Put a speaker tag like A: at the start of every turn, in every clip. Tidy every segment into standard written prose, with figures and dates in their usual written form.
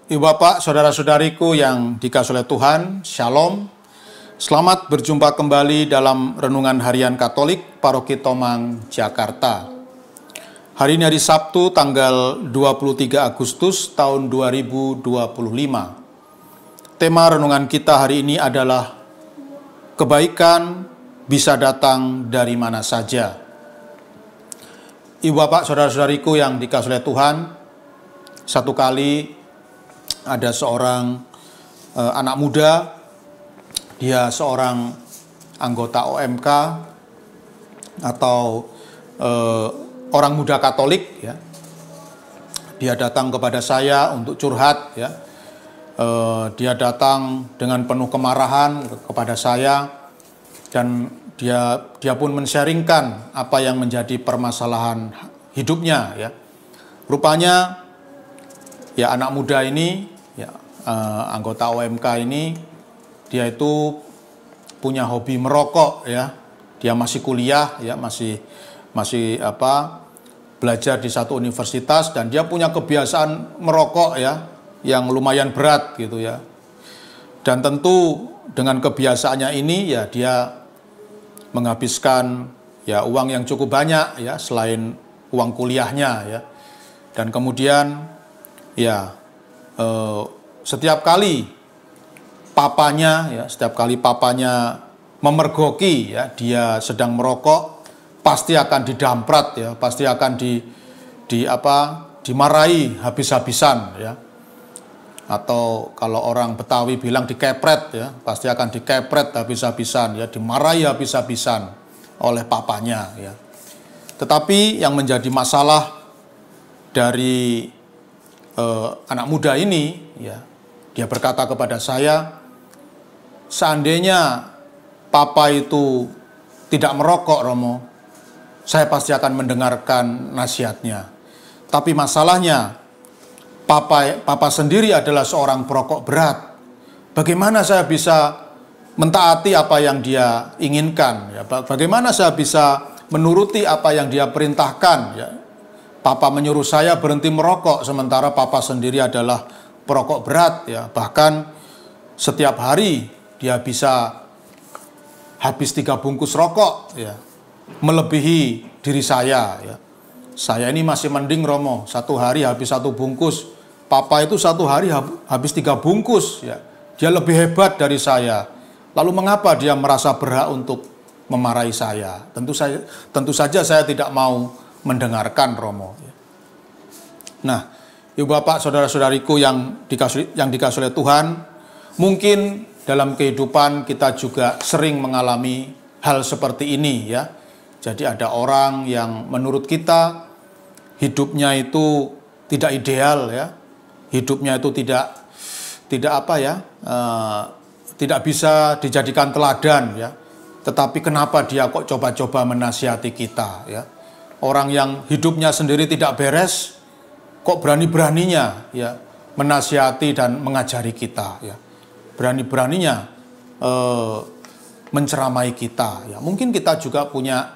A: Ibu Bapak, saudara-saudariku yang dikasihi oleh Tuhan, Shalom. Selamat berjumpa kembali dalam Renungan Harian Katolik Paroki Tomang, Jakarta. Hari ini hari Sabtu, tanggal 23 Agustus tahun 2025. Tema renungan kita hari ini adalah kebaikan bisa datang dari mana saja. Ibu Bapak, saudara-saudariku yang dikasihi oleh Tuhan, satu kali ada seorang anak muda, dia seorang anggota OMK atau orang muda Katolik, ya. Dia datang kepada saya untuk curhat, ya. Dia datang dengan penuh kemarahan kepada saya dan dia pun men-sharingkan apa yang menjadi permasalahan hidupnya, ya. Rupanya ya anak muda ini, ya, anggota OMK ini, dia itu punya hobi merokok, ya. Dia masih kuliah, ya, masih belajar di satu universitas dan dia punya kebiasaan merokok, ya, yang lumayan berat gitu, ya. Dan tentu dengan kebiasaannya ini, ya, dia menghabiskan ya uang yang cukup banyak, ya, selain uang kuliahnya, ya. Dan kemudian ya setiap kali papanya memergoki, ya, dia sedang merokok, pasti akan didamprat, ya, pasti akan dimarahi habis-habisan, ya. Atau kalau orang Betawi bilang dikepret, ya, pasti akan dikepret habis-habisan, ya, dimarahi habis-habisan oleh papanya, ya. Tetapi yang menjadi masalah dari anak muda ini, ya, dia berkata kepada saya, seandainya papa itu tidak merokok, Romo, saya pasti akan mendengarkan nasihatnya. Tapi masalahnya, Papa sendiri adalah seorang perokok berat. Bagaimana saya bisa mentaati apa yang dia inginkan? Ya, bagaimana saya bisa menuruti apa yang dia perintahkan? Ya, Papa menyuruh saya berhenti merokok, sementara Papa sendiri adalah perokok berat. Ya, bahkan setiap hari dia bisa habis 3 bungkus rokok, ya, melebihi diri saya. Ya. Saya ini masih mending, Romo, satu hari habis 1 bungkus. Papa itu satu hari habis 3 bungkus, ya. Dia lebih hebat dari saya. Lalu mengapa dia merasa berhak untuk memarahi saya? Tentu saja saya tidak mau mendengarkan, Romo. Nah, Ibu Bapak, saudara-saudariku yang dikasihi oleh Tuhan, mungkin dalam kehidupan kita juga sering mengalami hal seperti ini, ya. Jadi ada orang yang menurut kita hidupnya itu tidak ideal, ya. Hidupnya itu tidak bisa dijadikan teladan, ya. Tetapi kenapa dia kok coba-coba menasihati kita, ya? Orang yang hidupnya sendiri tidak beres, kok berani-beraninya, ya, menasihati dan mengajari kita, ya. Berani-beraninya menceramai kita, ya. Mungkin kita juga punya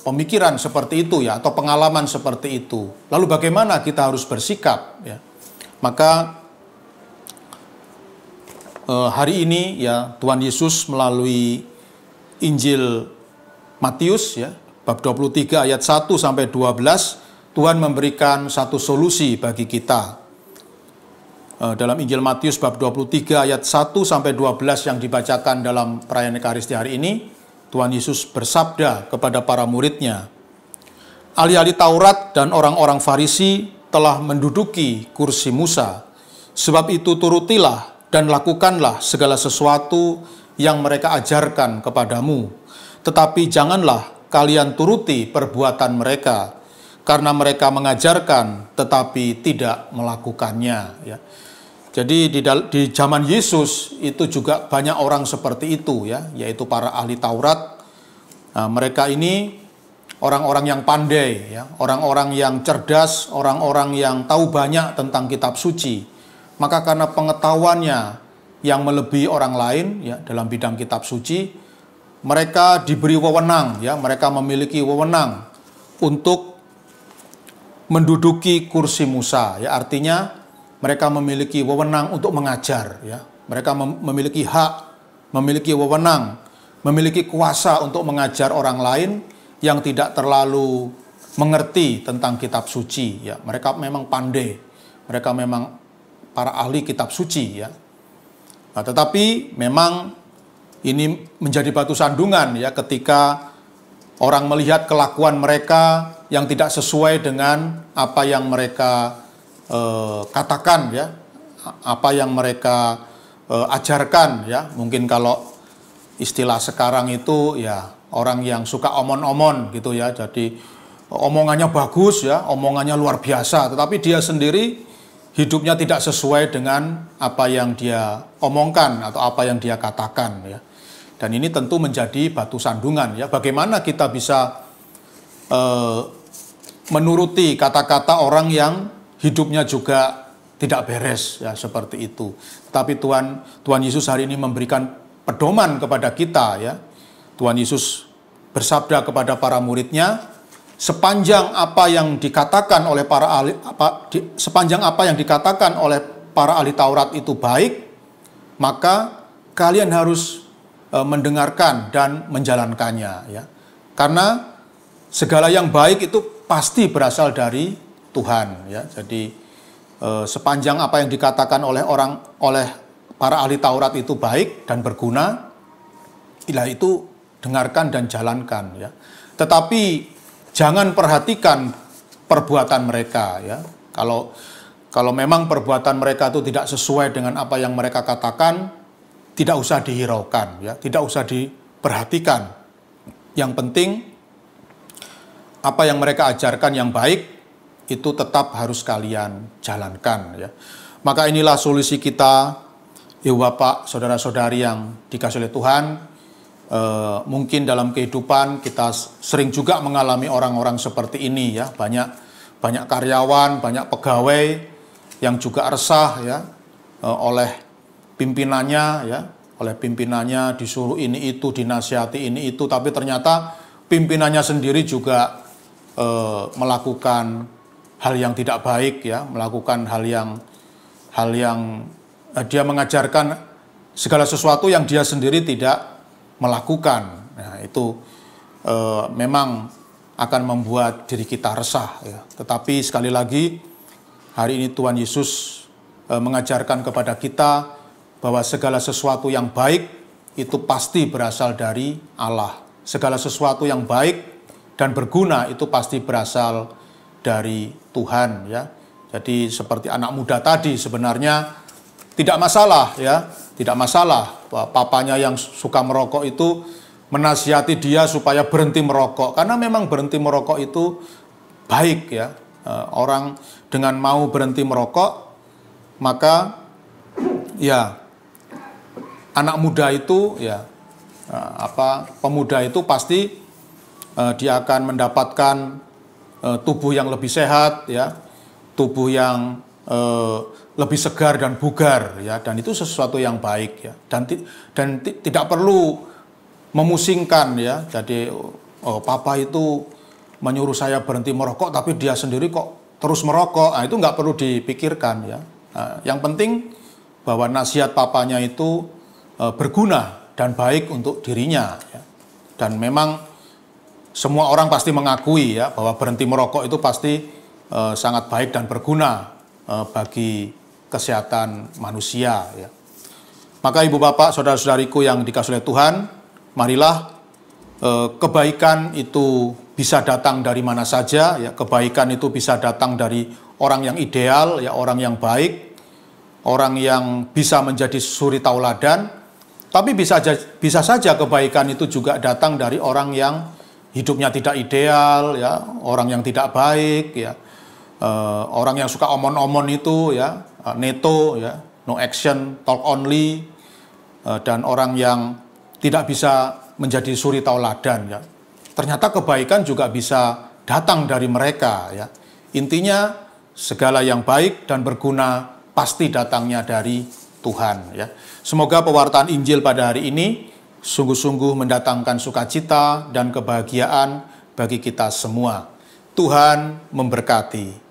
A: pemikiran seperti itu, ya, atau pengalaman seperti itu. Lalu bagaimana kita harus bersikap, ya? Maka hari ini, ya, Tuhan Yesus melalui Injil Matius, ya, bab 23 ayat 1 sampai 12, Tuhan memberikan satu solusi bagi kita. Dalam Injil Matius bab 23 ayat 1 sampai 12 yang dibacakan dalam perayaan Ekaristi hari ini, Tuhan Yesus bersabda kepada para muridnya, ahli-ahli Taurat dan orang-orang Farisi telah menduduki kursi Musa. Sebab itu turutilah dan lakukanlah segala sesuatu yang mereka ajarkan kepadamu. Tetapi janganlah kalian turuti perbuatan mereka, karena mereka mengajarkan tetapi tidak melakukannya. Ya. Jadi di zaman Yesus itu juga banyak orang seperti itu, ya, yaitu para ahli Taurat. Nah, mereka ini orang-orang yang pandai, ya, orang-orang yang cerdas, orang-orang yang tahu banyak tentang kitab suci. Maka karena pengetahuannya yang melebihi orang lain, ya, dalam bidang kitab suci, mereka diberi wewenang, ya, mereka memiliki wewenang untuk menduduki kursi Musa, ya, artinya mereka memiliki wewenang untuk mengajar, ya. Mereka memiliki hak, memiliki wewenang, memiliki kuasa untuk mengajar orang lain yang tidak terlalu mengerti tentang kitab suci, ya. Mereka memang pandai, mereka memang para ahli kitab suci, ya. Nah, tetapi memang ini menjadi batu sandungan, ya, ketika orang melihat kelakuan mereka yang tidak sesuai dengan apa yang mereka katakan, ya, apa yang mereka ajarkan, ya. Mungkin kalau istilah sekarang itu, ya, orang yang suka omon-omon gitu, ya. Jadi omongannya bagus, ya, omongannya luar biasa, tetapi dia sendiri hidupnya tidak sesuai dengan apa yang dia omongkan atau apa yang dia katakan, ya. Dan ini tentu menjadi batu sandungan, ya. Bagaimana kita bisa menuruti kata-kata orang yang hidupnya juga tidak beres, ya, seperti itu. Tapi Tuhan Yesus hari ini memberikan pedoman kepada kita, ya. Tuhan Yesus bersabda kepada para muridnya, sepanjang apa yang dikatakan oleh para ahli, sepanjang apa yang dikatakan oleh para ahli Taurat itu baik, maka kalian harus mendengarkan dan menjalankannya, ya. Karena segala yang baik itu pasti berasal dari Tuhan, ya. Jadi sepanjang apa yang dikatakan oleh para ahli Taurat itu baik dan berguna, itu dengarkan dan jalankan, ya. Tetapi jangan perhatikan perbuatan mereka, ya. Kalau memang perbuatan mereka itu tidak sesuai dengan apa yang mereka katakan, tidak usah dihiraukan, ya, tidak usah diperhatikan. Yang penting apa yang mereka ajarkan yang baik itu tetap harus kalian jalankan, ya. Maka inilah solusi kita, Ibu Bapak, saudara-saudari yang dikasihi oleh Tuhan. Mungkin dalam kehidupan kita sering juga mengalami orang-orang seperti ini, ya. Banyak karyawan, banyak pegawai yang juga resah, ya, oleh pimpinannya, ya, oleh pimpinannya disuruh ini itu, dinasihati ini itu, tapi ternyata pimpinannya sendiri juga melakukan hal yang tidak baik, ya, melakukan hal yang dia mengajarkan segala sesuatu yang dia sendiri tidak melakukan. Nah, itu memang akan membuat diri kita resah, ya. Tetapi sekali lagi hari ini Tuhan Yesus mengajarkan kepada kita bahwa segala sesuatu yang baik itu pasti berasal dari Allah. Segala sesuatu yang baik dan berguna itu pasti berasal dari Tuhan, ya. Jadi seperti anak muda tadi, sebenarnya tidak masalah, ya, tidak masalah. Papanya yang suka merokok itu menasihati dia supaya berhenti merokok, karena memang berhenti merokok itu baik, ya. Orang dengan mau berhenti merokok, maka ya anak muda itu, ya, pemuda itu pasti dia akan mendapatkan tubuh yang lebih sehat, ya, tubuh yang lebih segar dan bugar, ya, dan itu sesuatu yang baik, ya, dan tidak perlu memusingkan, ya. Jadi papa itu menyuruh saya berhenti merokok, tapi dia sendiri kok terus merokok. Nah, itu nggak perlu dipikirkan, ya. Nah, yang penting bahwa nasihat papanya itu berguna dan baik untuk dirinya, ya. Dan memang semua orang pasti mengakui, ya, bahwa berhenti merokok itu pasti sangat baik dan berguna bagi kesehatan manusia, ya. Maka Ibu Bapak, saudara-saudariku yang dikasihi oleh Tuhan, marilah kebaikan itu bisa datang dari mana saja, ya. Kebaikan itu bisa datang dari orang yang ideal, ya, orang yang baik, orang yang bisa menjadi suri tauladan. Tapi bisa saja kebaikan itu juga datang dari orang yang hidupnya tidak ideal, ya, orang yang tidak baik, ya, orang yang suka omon-omon itu, ya, neto, ya, no action, talk only, dan orang yang tidak bisa menjadi suri tauladan, ya. Ternyata kebaikan juga bisa datang dari mereka, ya. Intinya segala yang baik dan berguna pasti datangnya dari Tuhan, ya. Semoga pewartaan Injil pada hari ini sungguh-sungguh mendatangkan sukacita dan kebahagiaan bagi kita semua. Tuhan memberkati.